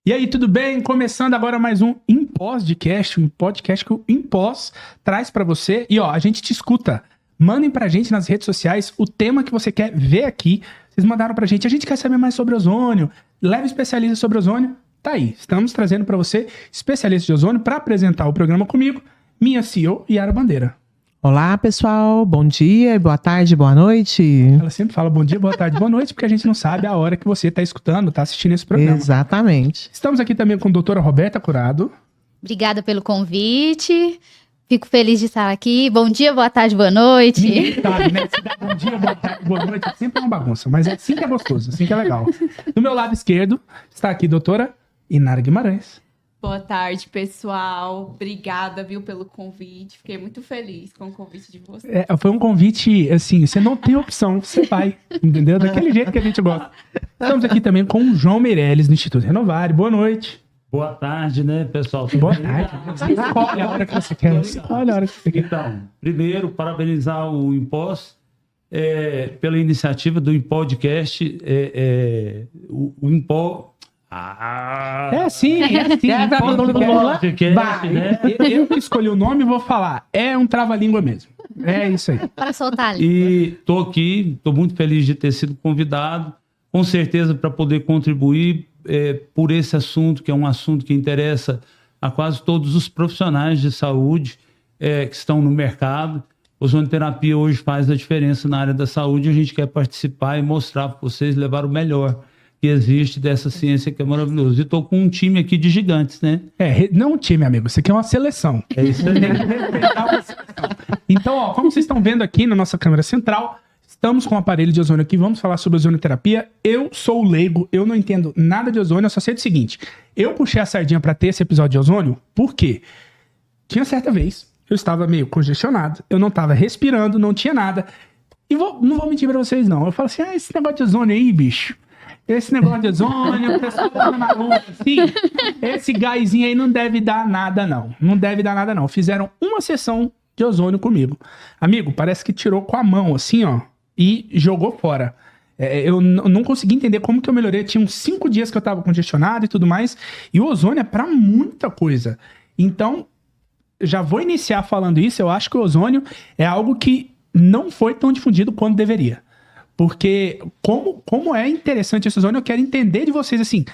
E aí, tudo bem? Começando agora mais um Impós-Cast, um podcast que o Impós traz pra você. E ó, a gente te escuta. Mandem pra gente nas redes sociais o tema que você quer ver aqui. Vocês mandaram pra gente. A gente quer saber mais sobre ozônio. Leve especialista sobre ozônio. Tá aí. Estamos trazendo pra você especialista de ozônio pra apresentar o programa comigo, minha CEO, Yara Bandeira. Olá, pessoal. Bom dia, boa tarde, boa noite. Ela sempre fala bom dia, boa tarde, boa noite, porque a gente não sabe a hora que você está escutando, está assistindo esse programa. Exatamente. Estamos aqui também com a doutora Roberta Curado. Obrigada pelo convite. Fico feliz de estar aqui. Bom dia, boa tarde, boa noite. Ninguém sabe, né? Se dá bom dia, boa tarde, boa noite, sempre é uma bagunça, mas é assim que é gostoso, assim que é legal. Do meu lado esquerdo está aqui a doutora Inara Guimarães. Boa tarde, pessoal. Obrigada, viu, pelo convite. Fiquei muito feliz com o convite de vocês. Foi um convite, assim, você não tem opção, você vai, entendeu? Daquele jeito que a gente gosta. Estamos aqui também com o João Meirelles, do Instituto Renovare. Boa noite. Boa tarde, né, pessoal? Boa tarde. Você escolhe a hora que você quer. Escolhe a hora que você quer. Então, primeiro, parabenizar o Impós pela iniciativa do Impodcast. O Impó... É sim. Podcast, né? Eu que escolhi o nome e vou falar. É um trava-língua mesmo. É isso aí. Para soltar a língua. E tô aqui, tô muito feliz de ter sido convidado, com certeza para poder contribuir por esse assunto, que é um assunto que interessa a quase todos os profissionais de saúde que estão no mercado. A ozonioterapia hoje faz a diferença na área da saúde, a gente quer participar e mostrar para vocês, levar o melhor que existe dessa ciência que é maravilhosa. E estou com um time aqui de gigantes, né? Não um time, amigo. Isso aqui é uma seleção. É isso aí. Então, ó, como vocês estão vendo aqui na nossa câmera central, estamos com o aparelho de ozônio aqui, vamos falar sobre ozonioterapia. Eu sou leigo, eu não entendo nada de ozônio, eu só sei do seguinte, eu puxei a sardinha para ter esse episódio de ozônio, porque tinha certa vez, eu estava meio congestionado, eu não estava respirando, não tinha nada, e não vou mentir para vocês não, eu falo assim, esse negócio de ozônio aí, bicho, esse negócio de ozônio, o pessoal tá na luta, assim, esse gásinho aí não deve dar nada não, não deve dar nada não. Fizeram uma sessão de ozônio comigo. Amigo, parece que tirou com a mão, assim, ó, e jogou fora. Eu não consegui entender como que eu melhorei. Tinha uns 5 dias que eu tava congestionado e tudo mais, e o ozônio é pra muita coisa. Então, já vou iniciar falando isso, eu acho que o ozônio é algo que não foi tão difundido quanto deveria. Porque como é interessante esse ozônio, eu quero entender de vocês, assim,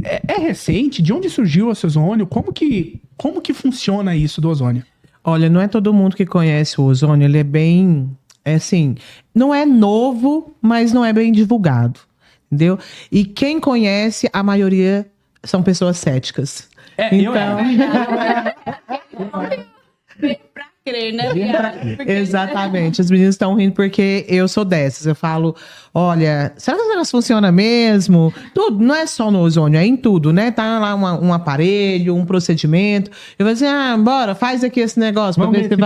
é recente? De onde surgiu esse ozônio? Como que funciona isso do ozônio? Olha, não é todo mundo que conhece o ozônio, ele é bem, assim, não é novo, mas não é bem divulgado, entendeu? E quem conhece, a maioria são pessoas céticas. Pra crer, né? Exatamente, os meninos estão rindo porque eu sou dessas. Eu falo, olha, será que esse negócio funciona mesmo? Tudo, não é só no ozônio, é em tudo, né? Tá lá um aparelho, um procedimento. Eu vou dizer, bora, faz aqui esse negócio pra ver se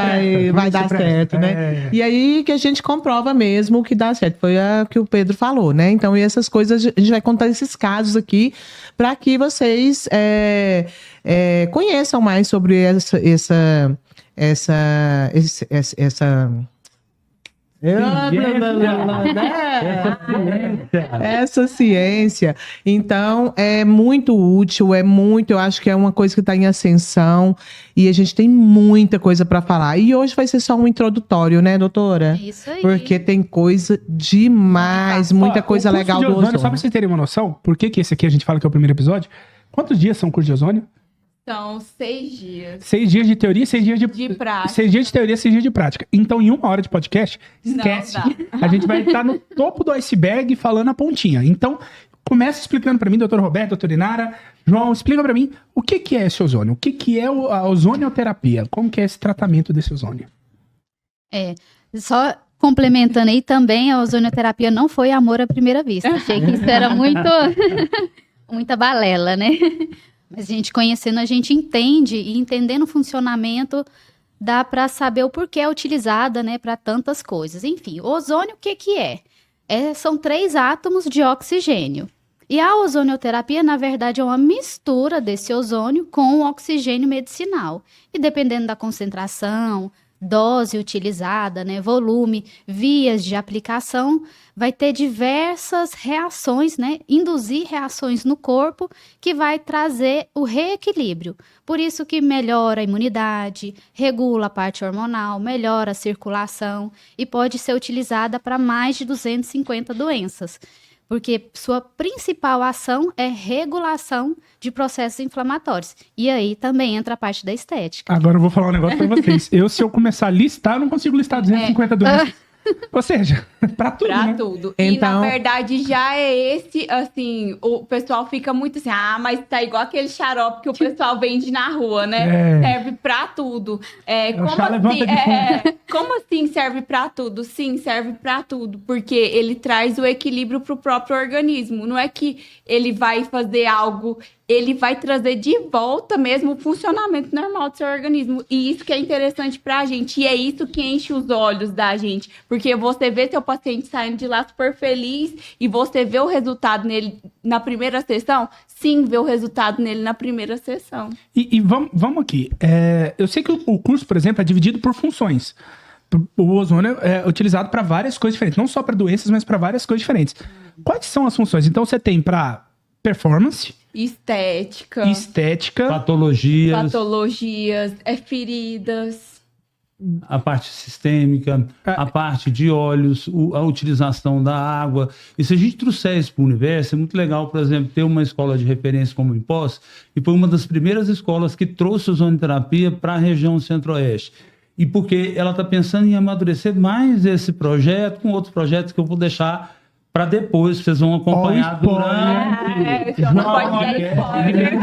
vai dar certo, né? E aí que a gente comprova mesmo que dá certo. Foi o que o Pedro falou, né? Então, e essas coisas, a gente vai contar esses casos aqui para que vocês conheçam mais sobre essa ciência. Então, é muito útil, eu acho que é uma coisa que está em ascensão e a gente tem muita coisa para falar. E hoje vai ser só um introdutório, né, doutora? Isso aí. Porque tem coisa demais, muita coisa legal do ozônio. Só para vocês terem uma noção, por que esse aqui a gente fala que é o primeiro episódio? Quantos dias são o curso de ozônio? São 6 dias. 6 dias de teoria, 6 dias de prática. 6 dias de teoria, 6 dias de prática. Então, em 1 hora de podcast, esquece. A gente vai estar no topo do iceberg falando a pontinha. Então, começa explicando para mim, doutor Roberto, doutora Inara. João, explica para mim o que é esse ozônio? O que é a ozonioterapia? Como que é esse tratamento desse ozônio? Só complementando aí também, a ozonioterapia não foi amor à primeira vista. Achei que isso era muita balela, né? Mas a gente conhecendo, a gente entende, e entendendo o funcionamento, dá para saber o porquê é utilizada, né, para tantas coisas. Enfim, o ozônio, o que é? São 3 átomos de oxigênio. E a ozonioterapia, na verdade, é uma mistura desse ozônio com o oxigênio medicinal. E dependendo da concentração, dose utilizada, né, volume, vias de aplicação, vai ter diversas reações, né, induzir reações no corpo que vai trazer o reequilíbrio. Por isso que melhora a imunidade, regula a parte hormonal, melhora a circulação e pode ser utilizada para mais de 250 doenças. Porque sua principal ação é regulação de processos inflamatórios. E aí também entra a parte da estética. Agora eu vou falar um negócio pra vocês. Se eu começar a listar, eu não consigo listar 250 doenças. Ou seja, pra tudo, Pra né? tudo. E Então- na verdade já é esse, assim, o pessoal fica muito assim, mas tá igual aquele xarope que o pessoal vende na rua, né? É. Serve pra tudo. O chá levanta de Como assim serve pra tudo? Sim, serve pra tudo, porque ele traz o equilíbrio pro próprio organismo. Não é que ele vai fazer algo, ele vai trazer de volta mesmo o funcionamento normal do seu organismo. E isso que é interessante pra gente. E é isso que enche os olhos da gente. Porque você vê seu paciente saindo de lá super feliz e você vê o resultado nele na primeira sessão. Sim, vê o resultado nele na primeira sessão. E vamos aqui. Eu sei que o curso, por exemplo, é dividido por funções. O ozônio é utilizado para várias coisas diferentes. Não só para doenças, mas para várias coisas diferentes. Quais são as funções? Então, você tem para performance, Estética, patologias, feridas. a parte sistêmica, a parte de óleos, a utilização da água. E se a gente trouxer isso para o universo, é muito legal, por exemplo, ter uma escola de referência como o IMPOS, e foi uma das primeiras escolas que trouxe ozonoterapia para a região centro-oeste. E porque ela está pensando em amadurecer mais esse projeto com outros projetos que eu vou deixar para depois, vocês vão acompanhar durante... Não pode dar spoiler.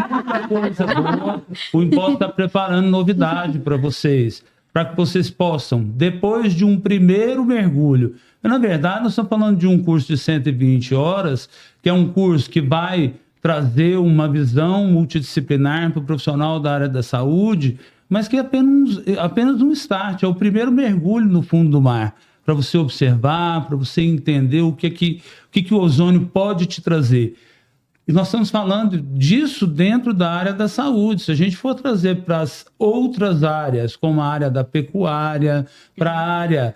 O IMPOS está preparando novidade para vocês, para que vocês possam, depois de um primeiro mergulho... Na verdade, nós estamos falando de um curso de 120 horas, que é um curso que vai trazer uma visão multidisciplinar para o profissional da área da saúde, mas que é apenas um start, é o primeiro mergulho no fundo do mar, para você observar, para você entender o que o ozônio pode te trazer. E nós estamos falando disso dentro da área da saúde. Se a gente for trazer para as outras áreas, como a área da pecuária, para a área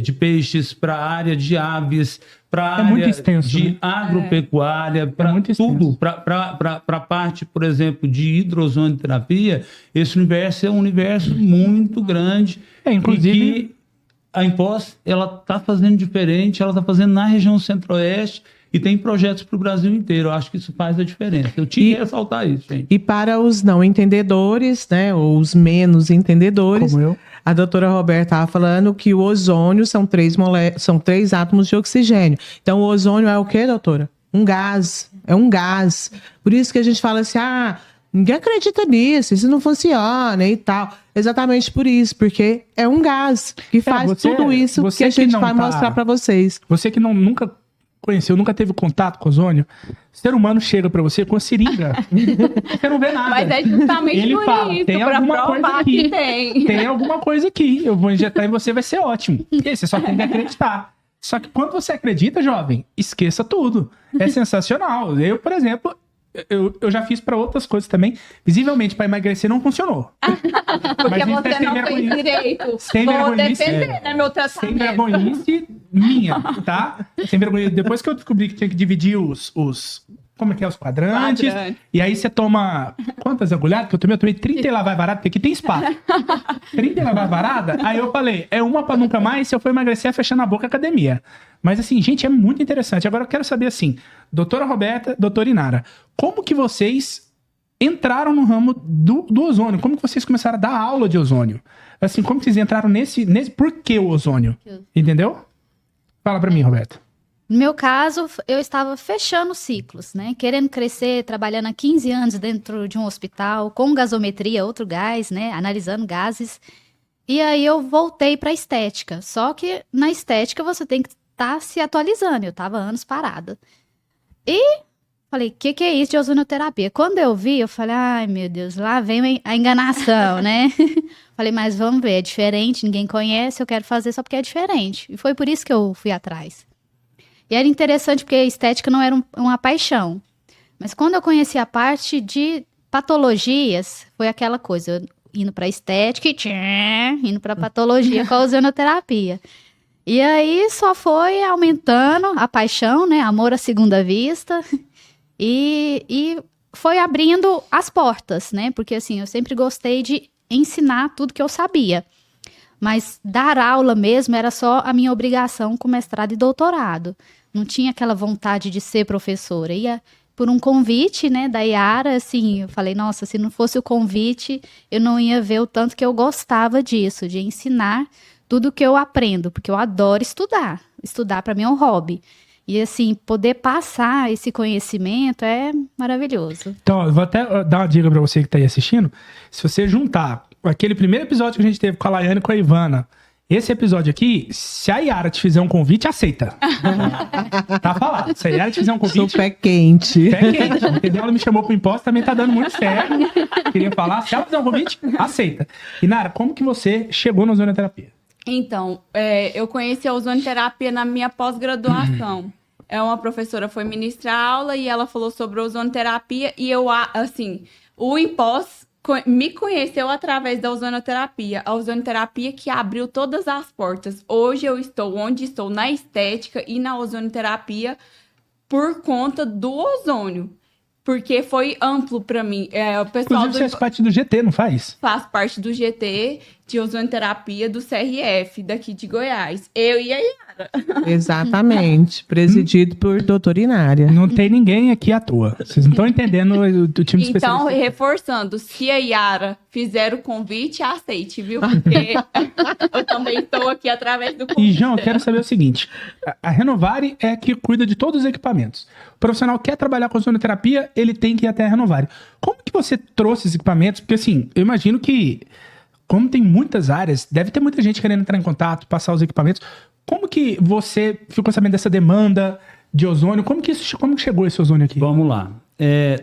de peixes, para a área de aves, para a área de agropecuária, para tudo, para a parte, por exemplo, de hidrozonoterapia, esse universo é um universo muito grande. Inclusive... E que a IMPOS, ela está fazendo diferente, ela está fazendo na região centro-oeste e tem projetos para o Brasil inteiro. Eu acho que isso faz a diferença. Eu tinha que ressaltar isso, gente. E para os não entendedores, né, ou os menos entendedores, como eu, a doutora Roberta estava falando que o ozônio são 3 átomos de oxigênio. Então, o ozônio é o quê, doutora? Um gás. É um gás. Por isso que a gente fala assim, ninguém acredita nisso, isso não funciona e tal. Exatamente por isso, porque é um gás que faz tudo isso que a gente vai mostrar para vocês. Você que nunca conheceu, nunca teve contato com ozônio, ser humano chega para você com a seringa. Você não vê nada. Mas é justamente ele por fala, isso, tem pra alguma provar coisa aqui. que tem. Tem alguma coisa aqui. Eu vou injetar em você, vai ser ótimo. E aí, você só tem que acreditar. Só que quando você acredita, jovem, esqueça tudo. É sensacional. Eu, por exemplo... Eu já fiz para outras coisas também. Visivelmente, para emagrecer não funcionou. Porque você não fez direito. Vou defender, né, meu tratamento. Sem vergonhice minha, tá? Sem vergonhice. Depois que eu descobri que tinha que dividir os como é que é? Os quadrantes. E aí você toma... Quantas agulhadas que eu tomei? Eu tomei 30 e lá vai varada, porque aqui tem espaço. 30 e lá vai varada? Aí eu falei, é uma pra nunca mais, se eu for emagrecer, é fechando a boca academia. Mas assim, gente, é muito interessante. Agora eu quero saber assim, doutora Roberta, doutora Inara, como que vocês entraram no ramo do ozônio? Como que vocês começaram a dar aula de ozônio? Assim, como que vocês entraram nesse por que o ozônio? Entendeu? Fala pra mim, Roberta. No meu caso, eu estava fechando ciclos, né? Querendo crescer, trabalhando há 15 anos dentro de um hospital, com gasometria, outro gás, né? Analisando gases. E aí eu voltei para estética. Só que na estética você tem que estar se atualizando. Eu estava anos parada. E falei, o que é isso de ozonoterapia? Quando eu vi, eu falei, ai meu Deus, lá vem a enganação, né? Falei, mas vamos ver, é diferente, ninguém conhece, eu quero fazer só porque é diferente. E foi por isso que eu fui atrás. E era interessante porque a estética não era uma paixão. Mas quando eu conheci a parte de patologias, foi aquela coisa. indo para estética e indo para patologia com a ozonoterapia. E aí só foi aumentando a paixão, né? Amor à segunda vista. E foi abrindo as portas, né? Porque assim, eu sempre gostei de ensinar tudo que eu sabia. Mas dar aula mesmo era só a minha obrigação com mestrado e doutorado. Não tinha aquela vontade de ser professora. Ia por um convite, né, da Yara, assim, eu falei, nossa, se não fosse o convite, eu não ia ver o tanto que eu gostava disso, de ensinar tudo que eu aprendo, porque eu adoro estudar. Estudar para mim é um hobby. E assim, poder passar esse conhecimento é maravilhoso. Então, eu vou até dar uma dica pra você que tá aí assistindo. Se você juntar aquele primeiro episódio que a gente teve com a Laiane e com a Ivana, esse episódio aqui, se a Yara te fizer um convite, aceita. Tá falado. Se a Yara te fizer um convite... Sou pé quente. Pé quente. Entendeu? Ela me chamou pro imposto, também tá dando muito certo. Queria falar, se ela fizer um convite, aceita. E Nara, como que você chegou na ozonoterapia? Então, eu conheci a ozonoterapia na minha pós-graduação. Uma professora foi ministrar aula e ela falou sobre a ozonoterapia e eu, assim, o IMPOS me conheceu através da ozonoterapia. A ozonoterapia que abriu todas as portas. Hoje eu estou onde estou, na estética e na ozonoterapia por conta do ozônio. Porque foi amplo para mim. O pessoal Inclusive, você faz parte do GT, não faz? Faço parte do GT de ozonoterapia do CRF, daqui de Goiás. Eu e a Yara. Exatamente. Presidido por doutora Inária. Não tem ninguém aqui à toa. Vocês não estão entendendo o time de Então, especialista. reforçando, se a Yara fizer o convite, aceite, viu? Porque eu também estou aqui através do convite. E, João, eu quero saber o seguinte. A Renovare é que cuida de todos os equipamentos. O profissional quer trabalhar com ozonoterapia, ele tem que ir até a Renovare. Como que você trouxe esses equipamentos? Porque, assim, eu imagino que, como tem muitas áreas, deve ter muita gente querendo entrar em contato, passar os equipamentos. Como que você ficou sabendo dessa demanda de ozônio? Como que chegou esse ozônio aqui? Vamos lá.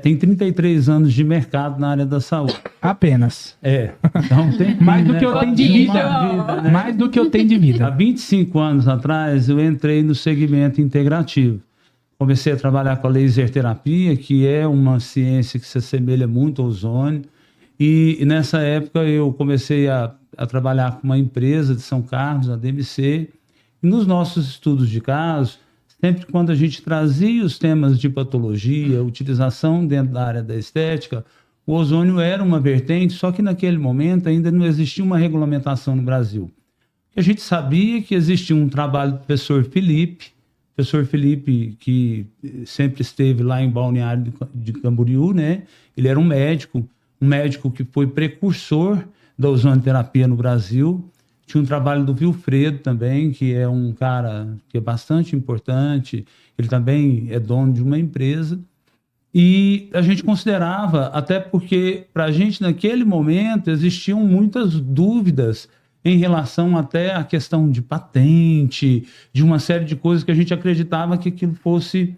Tem 33 anos de mercado na área da saúde. Apenas. Então tem Mais do que eu tenho de vida. né? Mais do que eu tenho de Há vida. 25 anos atrás, eu entrei no segmento integrativo. Comecei a trabalhar com a laser terapia, que é uma ciência que se assemelha muito ao ozônio. E nessa época eu comecei a trabalhar com uma empresa de São Carlos, a DMC. E nos nossos estudos de caso, sempre quando a gente trazia os temas de patologia, utilização dentro da área da estética, o ozônio era uma vertente, só que naquele momento ainda não existia uma regulamentação no Brasil. A gente sabia que existia um trabalho do professor Felipe que sempre esteve lá em Balneário de Camboriú, né? Ele era um médico que foi precursor da ozonoterapia no Brasil. Tinha um trabalho do Wilfredo também, que é um cara que é bastante importante. Ele também é dono de uma empresa. E a gente considerava, até porque para a gente naquele momento existiam muitas dúvidas em relação até à questão de patente, de uma série de coisas que a gente acreditava que aquilo fosse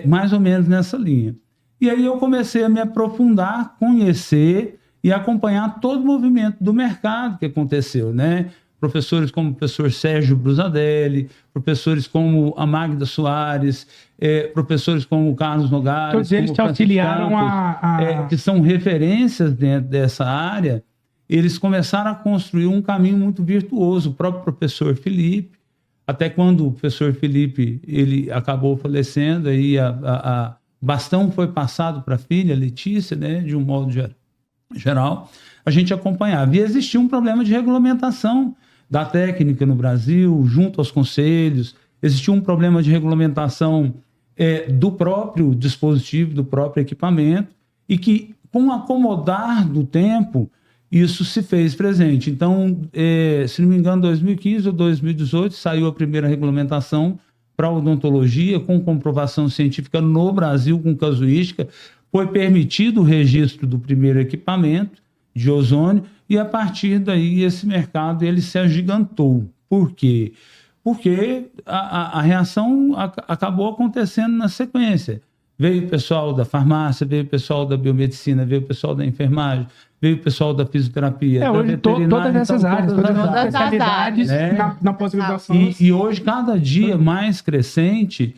mais ou menos nessa linha. E aí eu comecei a me aprofundar, conhecer e acompanhar todo o movimento do mercado que aconteceu, né? Professores como o professor Sérgio Brusadelli, professores como a Magda Soares, professores como o Carlos Nogales. Todos eles te auxiliaram que são referências dentro dessa área. Eles começaram a construir um caminho muito virtuoso. O próprio professor Felipe, até quando o professor Felipe ele acabou falecendo, aí o bastão foi passado para a filha, Letícia, né, de um modo geral, a gente acompanhava. E existia um problema de regulamentação da técnica no Brasil, junto aos conselhos, existia um problema de regulamentação do próprio dispositivo, do próprio equipamento, e que, com o acomodar do tempo, isso se fez presente. Então, se não me engano, em 2015 ou 2018, saiu a primeira regulamentação para odontologia, com comprovação científica no Brasil, com casuística. Foi permitido o registro do primeiro equipamento de ozônio e, a partir daí, esse mercado ele se agigantou. Por quê? Porque a reação acabou acontecendo na sequência. Veio o pessoal da farmácia, veio o pessoal da biomedicina, veio o pessoal da enfermagem, veio o pessoal da fisioterapia, hoje todas essas áreas, todas as especialidades, né? na pós-graduação. E hoje, cada dia mais crescente,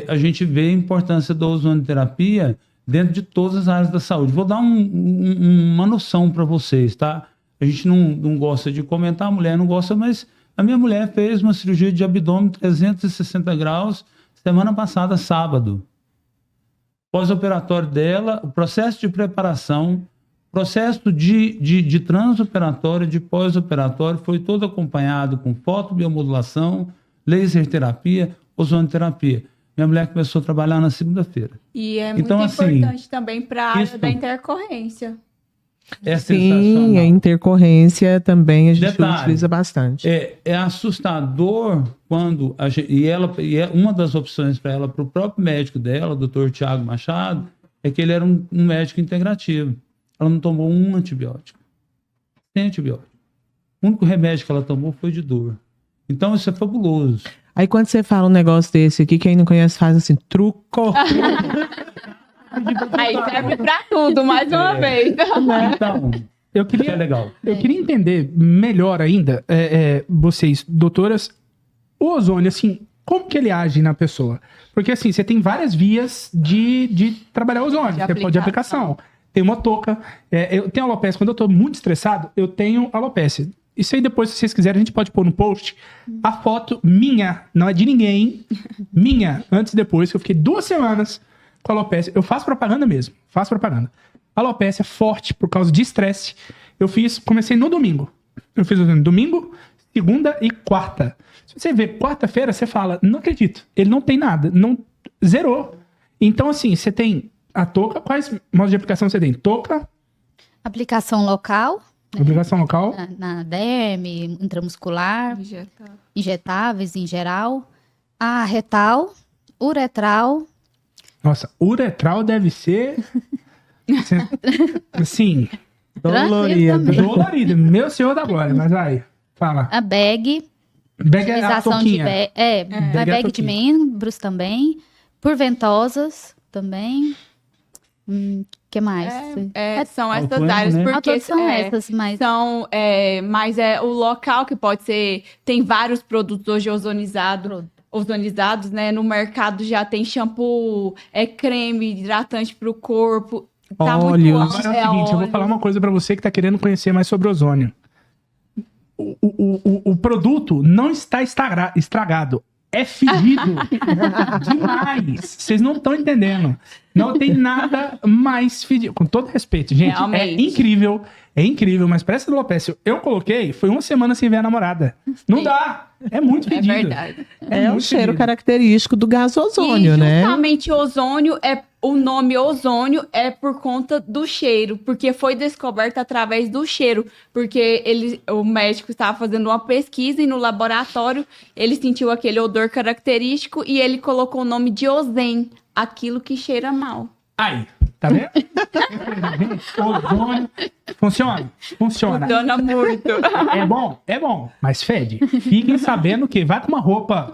a gente vê a importância da ozonoterapia dentro de todas as áreas da saúde. Vou dar uma noção para vocês, tá? A gente não gosta de comentar, a mulher não gosta, mas a minha mulher fez uma cirurgia de abdômen 360 graus semana passada, sábado. Pós-operatório dela, o processo de preparação, processo de transoperatório, de pós-operatório, foi todo acompanhado com fotobiomodulação, laser terapia, ozonoterapia. Minha mulher começou a trabalhar na segunda-feira. E é muito Então, assim, importante também para a área isso- da intercorrência. É Sim, sensacional. a intercorrência também a gente Detalhe, utiliza bastante. É assustador quando a gente, e é uma das opções para ela, para o próprio médico dela, o Dr. Tiago Machado, é que ele era um médico integrativo. Ela não tomou um antibiótico. Sem antibiótico. O único remédio que ela tomou foi de dor. Então isso é fabuloso. Aí quando você fala um negócio desse aqui, quem não conhece faz assim, truco. Aí serve para tudo, mais uma vez. Então, Eu isso é queria, legal. eu queria entender melhor ainda, vocês, doutoras, o ozônio, assim, como que ele age na pessoa? Porque, assim, você tem várias vias de trabalhar o ozônio. Você pode de aplicação. Tem uma touca. Eu tenho alopecia. Quando eu tô muito estressado, eu tenho alopecia. Isso aí depois, se vocês quiserem, a gente pode pôr no post a foto minha, não é de ninguém, minha, antes e depois, que eu fiquei 2 semanas com alopecia. Eu faço propaganda mesmo, faço propaganda. Alopecia forte por causa de estresse. Comecei no domingo. Eu fiz no domingo, segunda e quarta. Se você vê quarta-feira, você fala, não acredito, ele não tem nada, não zerou. Então, assim, você tem a touca, quais modos de aplicação você tem? Touca, Aplicação local, aplicação local, na derme, intramuscular, injetáveis em geral. A retal, uretral. nossa, uretral deve ser, assim, Tranquilo também. dolorido, meu senhor da glória, mas vai, fala. A bag, Bag é a utilização de touquinha. bag, Bag é a bag de touquinha. membros também. Por ventosas também. Que mais? São essas Auto-emo, áreas, né? porque Todas são essas, mas mas é o local que pode ser. Tem vários produtos hoje ozonizados, né? No mercado já tem shampoo, creme hidratante para o corpo. Tá Óleos. muito Agora é o seguinte, eu vou falar uma coisa pra você que tá querendo conhecer mais sobre ozônio. O produto não está estragado. É fedido demais. Vocês não estão entendendo. Não tem nada mais fedido. Com todo respeito, gente, Realmente. é incrível, mas pra essa alopecia, eu coloquei, foi 1 semana sem ver a namorada. Não dá. É muito É fedido. verdade. É o muito cheiro fedido. característico do gás ozônio, E né? justamente ozônio o nome ozônio é por conta do cheiro, porque foi descoberto através do cheiro, porque o médico estava fazendo uma pesquisa e no laboratório ele sentiu aquele odor característico e ele colocou o nome de ozem, aquilo que cheira mal. Aí, tá vendo? Gente, ozônio funciona? Funciona. Dona muito. É bom, mas fede. Fiquem sabendo que vai com uma roupa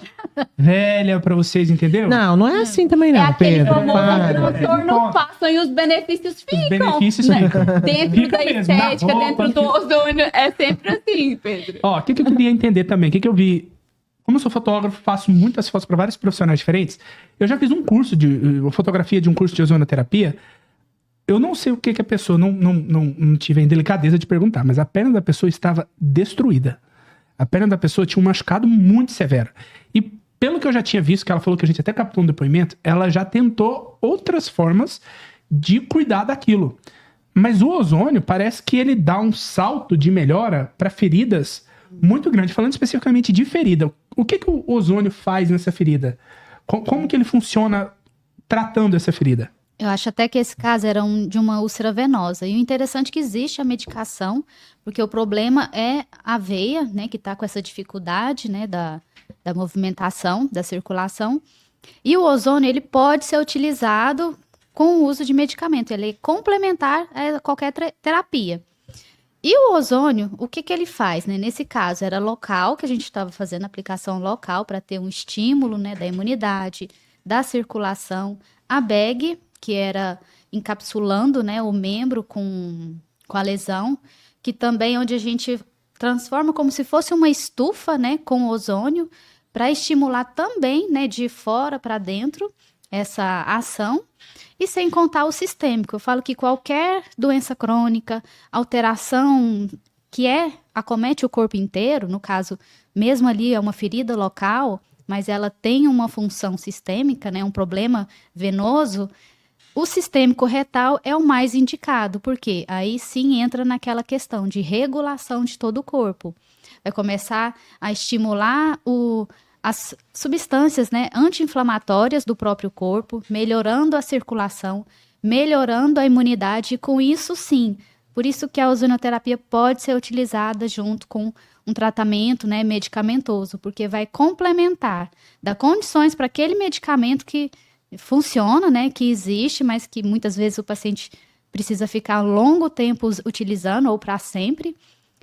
velha pra vocês, entendeu? Não é assim também não, aquele Pedro. famoso Para. transtorno passam e os benefícios ficam. Os benefícios né? ficam. Dentro Fica da mesmo, na estética, roupa, dentro do ozônio, é sempre assim, Pedro. Ó, o que eu queria entender também, o que eu vi. Como eu sou fotógrafo, faço muitas fotos para vários profissionais diferentes. Eu já fiz um curso de fotografia de um curso de ozonoterapia. Eu não sei o que a pessoa, não tive a indelicadeza de perguntar, mas a perna da pessoa estava destruída. A perna da pessoa tinha um machucado muito severo. E pelo que eu já tinha visto, que ela falou que a gente até captou um depoimento, ela já tentou outras formas de cuidar daquilo. Mas o ozônio parece que ele dá um salto de melhora para feridas muito grande. Falando especificamente de ferida, o que o ozônio faz nessa ferida? Como que ele funciona tratando essa ferida? eu acho até que esse caso era de uma úlcera venosa. E o interessante é que existe a medicação, porque o problema é a veia, né, que está com essa dificuldade, né, da movimentação, da circulação. E o ozônio, ele pode ser utilizado com o uso de medicamento. Ele é complementar a qualquer terapia. E o ozônio, o que ele faz, né? Nesse caso, era local, que a gente estava fazendo aplicação local para ter um estímulo, né, da imunidade, da circulação. A bag, que era encapsulando, né, o membro com a lesão, que também onde a gente transforma como se fosse uma estufa, né, com ozônio, para estimular também, né, de fora para dentro, essa ação. E sem contar o sistêmico. Eu falo que qualquer doença crônica, alteração que acomete o corpo inteiro, no caso, mesmo ali é uma ferida local, mas ela tem uma função sistêmica, né, um problema venoso, o sistêmico retal é o mais indicado, porque aí sim entra naquela questão de regulação de todo o corpo. Vai começar a estimular as substâncias, né, anti-inflamatórias do próprio corpo, melhorando a circulação, melhorando a imunidade, e com isso sim. Por isso que a ozonioterapia pode ser utilizada junto com um tratamento, né, medicamentoso, porque vai complementar, dar condições para aquele medicamento que funciona, né, que existe, mas que muitas vezes o paciente precisa ficar longo tempo utilizando ou para sempre,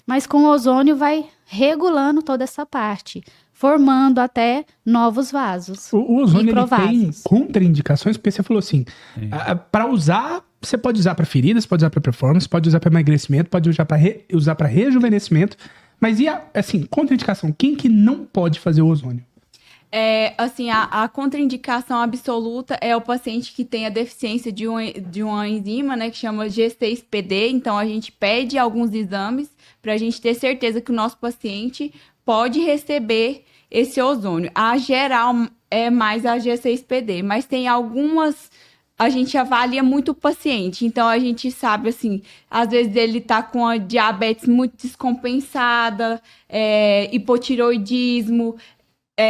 mas com o ozônio vai regulando toda essa parte, formando até novos vasos. O ozônio ele tem microvasos. contraindicações, porque você falou assim, para usar, você pode usar para feridas, pode usar para performance, pode usar para emagrecimento, pode usar para rejuvenescimento, mas e assim, contraindicação? Quem que não pode fazer o ozônio? Assim, a contraindicação absoluta é o paciente que tem a deficiência de uma enzima, né, que chama G6PD. Então, a gente pede alguns exames para a gente ter certeza que o nosso paciente pode receber esse ozônio. A geral é mais a G6PD, mas tem algumas... A gente avalia muito o paciente, então a gente sabe, assim, às vezes ele tá com a diabetes muito descompensada, hipotiroidismo,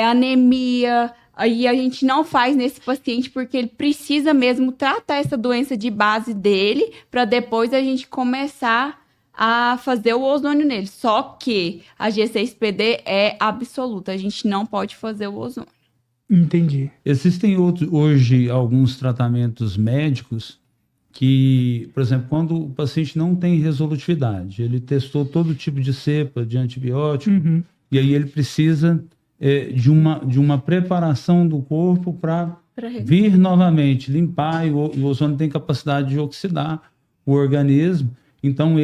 anemia, aí a gente não faz nesse paciente porque ele precisa mesmo tratar essa doença de base dele, para depois a gente começar a fazer o ozônio nele. Só que a G6PD é absoluta, a gente não pode fazer o ozônio. Entendi. Existem hoje alguns tratamentos médicos que, por exemplo, quando o paciente não tem resolutividade, ele testou todo tipo de cepa de antibiótico, e aí ele precisa de uma preparação do corpo para vir novamente, limpar, e o ozônio tem capacidade de oxidar o organismo. Então,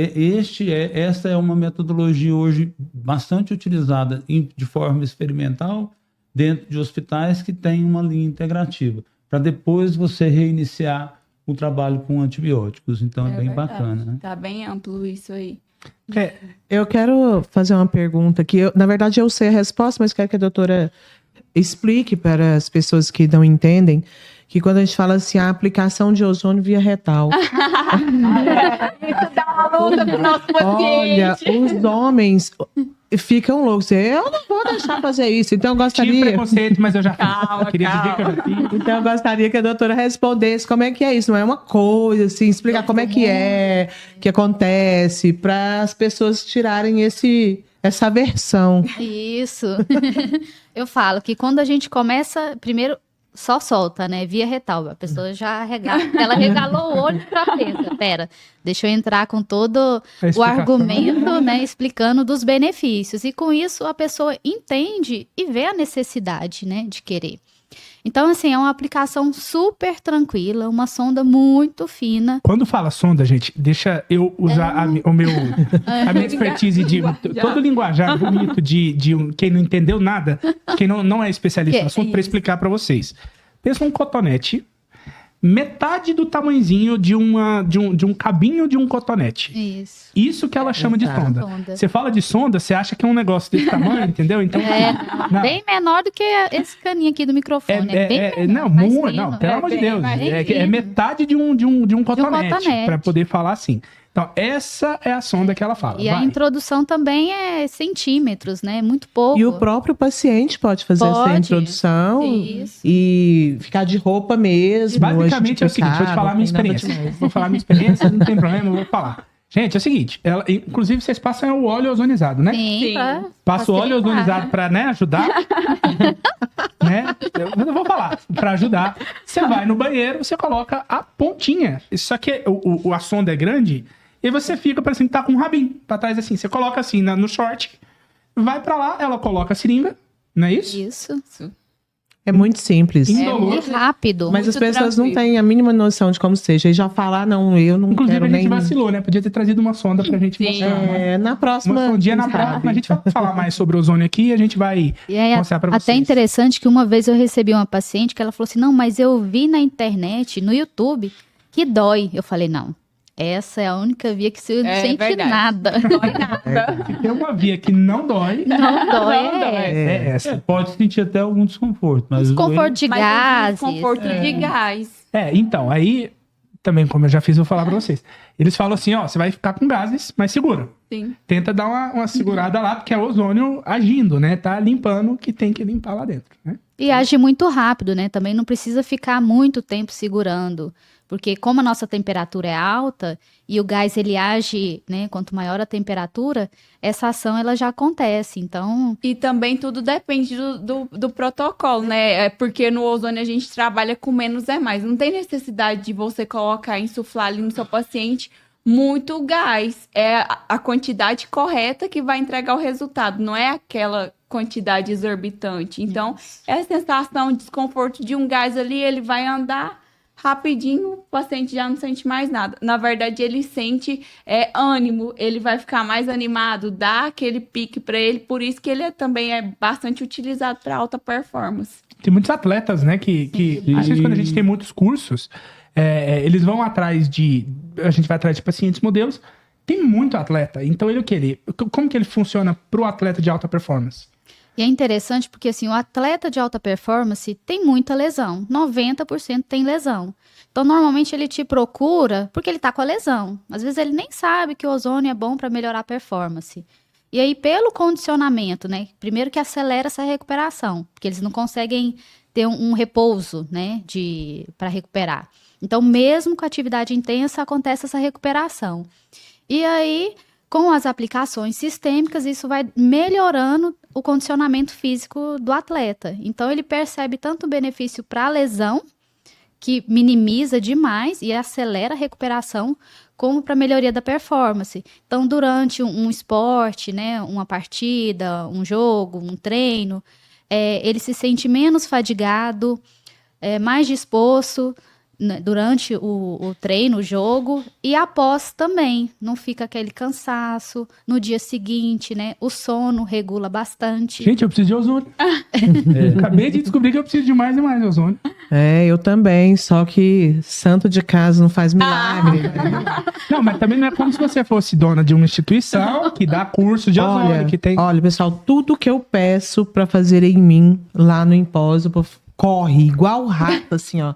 esta é uma metodologia hoje bastante utilizada de forma experimental dentro de hospitais que têm uma linha integrativa, para depois você reiniciar o trabalho com antibióticos. Então, é bem verdade. bacana, né? Tá bem amplo isso aí. Eu quero fazer uma pergunta que, na verdade, eu sei a resposta, mas quero que a doutora explique para as pessoas que não entendem, que quando a gente fala assim, a aplicação de ozônio via retal. Isso dá uma luta pro nosso Olha, paciente. os homens ficam loucos. Eu não vou deixar fazer isso. Então, eu Tive gostaria... preconceito, mas eu já fiz. Calma, Eu queria dizer que eu já fiz. Então, eu gostaria que a doutora respondesse como é que é isso. Não é uma coisa, assim, explicar como é que acontece, para as pessoas tirarem essa versão. Isso. Eu falo que quando a gente começa, primeiro só solta, né? Via retal. A pessoa já ela regalou o olho pra pensa. Pera, deixa eu entrar com todo o explicação. argumento, né? Explicando dos benefícios. E com isso a pessoa entende e vê a necessidade, né? De querer. Então, assim, é uma aplicação super tranquila, uma sonda muito fina. Quando fala sonda, gente, deixa eu usar a minha expertise de todo o linguajar bonito de quem não entendeu nada, quem não é especialista no assunto, para explicar para vocês. Pensa um cotonete, metade do tamanhozinho de um cabinho de um cotonete. Isso que ela chama de sonda. Você fala de sonda, você acha que é um negócio desse tamanho, entendeu? Então, bem menor do que esse caninho aqui do microfone. Não, pelo amor de Deus. É metade de um cotonete, para poder falar assim. Então, essa é a sonda que ela fala. E a introdução também é centímetros, né? Muito pouco. E o próprio paciente pode fazer essa introdução e ficar de roupa mesmo. Basicamente é o seguinte, vou te falar a minha experiência. Vou falar a minha experiência, não tem problema, eu vou falar. Gente, é o seguinte, inclusive vocês passam o óleo ozonizado, né? Sim. Passa o óleo ozonizado para, né, ajudar. Né? Eu não vou falar, para ajudar. Você vai no banheiro, você coloca a pontinha. Só que a sonda é grande e você fica parecendo que tá com um rabinho pra trás assim. Você coloca assim no short, vai pra lá, ela coloca a seringa, não é isso? Isso. É muito simples. Indolor. muito rápido. Mas as muito pessoas não tranquilo. têm a mínima noção de como seja. E já falar, não, eu não Inclusive, quero a gente nem... vacilou, né? Podia ter trazido uma sonda pra gente Sim. mostrar. Na próxima... Um dia na quem próxima, sabe? a gente vai falar mais sobre ozônio aqui e a gente vai E é mostrar pra até vocês. interessante que uma vez eu recebi uma paciente que ela falou assim, não, mas eu vi na internet, no YouTube, que dói. Eu falei, não, essa é a única via que você não É sente verdade. nada. Não dói nada. Se tem uma via que não dói, Não dói, Não dói. é essa. Pode sentir até algum desconforto, mas Desconforto de Mas gases. desconforto de gás. Então, aí, também, como eu já fiz, eu vou falar pra vocês. Eles falam assim, ó, você vai ficar com gases, mas segura. Sim. Tenta dar uma segurada lá, porque é o ozônio agindo, né? Tá limpando o que tem que limpar lá dentro, né? E age muito rápido, né? Também não precisa ficar muito tempo segurando. Porque como a nossa temperatura é alta e o gás ele age, né? Quanto maior a temperatura, essa ação ela já acontece. Então, E também tudo depende do protocolo, né? É porque no ozônio a gente trabalha com menos é mais. Não tem necessidade de você colocar, insuflar ali no seu paciente muito gás. É a quantidade correta que vai entregar o resultado, não é aquela quantidade exorbitante. Então, é a sensação de desconforto de um gás ali, ele vai andar rapidinho, o paciente já não sente mais nada. Na verdade, ele sente ânimo, ele vai ficar mais animado, dá aquele pique para ele, por isso que ele também é bastante utilizado para alta performance. Tem muitos atletas, né, que às vezes quando a gente tem muitos cursos, eles vão atrás a gente vai atrás de pacientes modelos, tem muito atleta, então ele o que? Como que ele funciona pro atleta de alta performance? e é interessante porque assim, o atleta de alta performance tem muita lesão. 90% tem lesão. Então, normalmente ele te procura porque ele tá com a lesão. Às vezes ele nem sabe que o ozônio é bom para melhorar a performance. E aí, pelo condicionamento, né? Primeiro que acelera essa recuperação, porque eles não conseguem ter um repouso, né? Para recuperar. Então, mesmo com atividade intensa, acontece essa recuperação. E aí, com as aplicações sistêmicas, isso vai melhorando o condicionamento físico do atleta. Então, ele percebe tanto benefício para a lesão, que minimiza demais e acelera a recuperação, como para a melhoria da performance. Então, durante um esporte, né, uma partida, um jogo, um treino, ele se sente menos fadigado, mais disposto, né, durante o treino, o jogo, e após também. Não fica aquele cansaço. No dia seguinte, né, o sono regula bastante. Gente, eu preciso de ozônio. Acabei de descobrir que eu preciso de mais e mais ozônio. Eu também, só que santo de casa não faz milagre. Não, mas também não é como se você fosse dona de uma instituição que dá curso de ozônio, que tem... Olha, pessoal, tudo que eu peço pra fazer em mim, lá no Impósito, corre igual rato, assim, ó.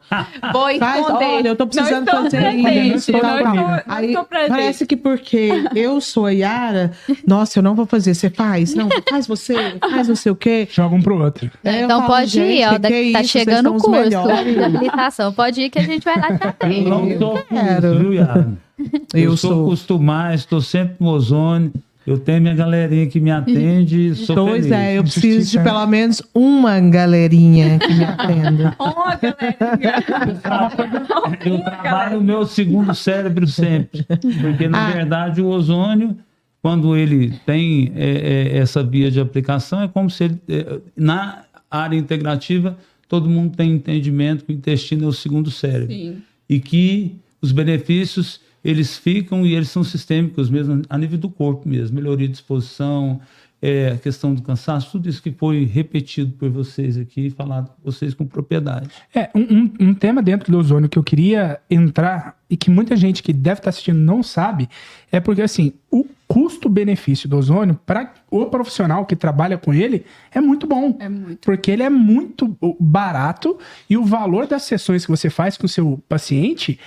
Vou Faz, esconder. olha, eu tô precisando Não estou fazer presente, isso. não tal, tal. estou- não Aí estou presente. parece que porque eu sou a Yara, nossa, eu não vou fazer. Você faz? Não, faz você, faz não sei o quê. Joga um pro outro. Eu Então falo, pode ir, gente, ó, que é tá isso, chegando o vocês são os curso melhores. de habilitação. Pode ir que a gente vai lá te atender. Eu não tô com quero. isso, viu, Yara? Eu Eu sou sou. acostumado, estou sempre no ozônio. Eu tenho minha galerinha que me atende, sou Pois feliz. eu preciso de Justiça. pelo menos uma galerinha que me atenda. Ó, galerinha. Eu trabalho o meu segundo cérebro sempre. Porque, na verdade, o ozônio, quando ele tem essa via de aplicação, é como se ele, na área integrativa, todo mundo tem entendimento que o intestino é o segundo cérebro. Sim. E que os benefícios, eles ficam e eles são sistêmicos mesmo, a nível do corpo mesmo. Melhoria de disposição, a questão do cansaço, tudo isso que foi repetido por vocês aqui, falado por vocês com propriedade. Um tema dentro do ozônio que eu queria entrar e que muita gente que deve estar assistindo não sabe, é porque assim, o custo-benefício do ozônio para o profissional que trabalha com ele é muito bom. É muito. Porque ele é muito barato e o valor das sessões que você faz com o seu paciente,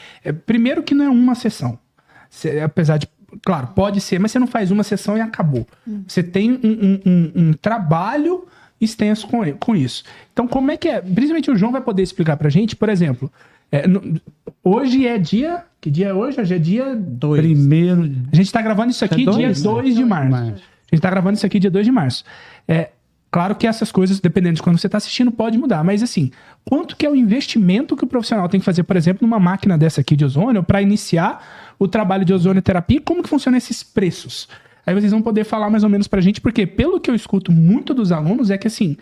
primeiro que não é uma sessão. Apesar de, claro, pode ser, mas você não faz uma sessão e acabou. Você tem um trabalho extenso com isso. Então, como é que é? Principalmente o João vai poder explicar pra gente, por exemplo, hoje é dia... Que dia é hoje? Hoje é dia... Primeiro, A gente tá gravando isso aqui dia 2 de março. A gente tá gravando isso aqui dia 2 de março. Claro que essas coisas, dependendo de quando você tá assistindo, pode mudar. Mas assim, quanto que é o investimento que o profissional tem que fazer, por exemplo, numa máquina dessa aqui de ozônio, para iniciar o trabalho de ozonioterapia? Como que funcionam esses preços? Aí vocês vão poder falar mais ou menos pra gente, porque pelo que eu escuto muito dos alunos, é que assim,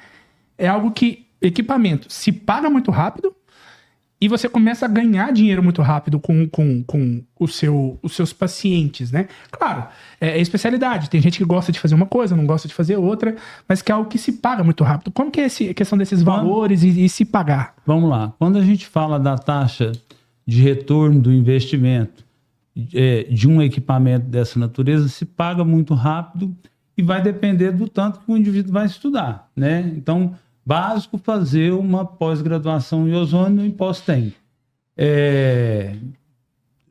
é algo que equipamento se paga muito rápido e você começa a ganhar dinheiro muito rápido com os seus pacientes, né? Claro, é especialidade. Tem gente que gosta de fazer uma coisa, não gosta de fazer outra, mas que é algo que se paga muito rápido. Como que é a questão desses valores e se pagar? Vamos lá. Quando a gente fala da taxa de retorno do investimento de um equipamento dessa natureza, se paga muito rápido e vai depender do tanto que o indivíduo vai estudar, né? Então, básico, fazer uma pós-graduação em ozônio no Impostem.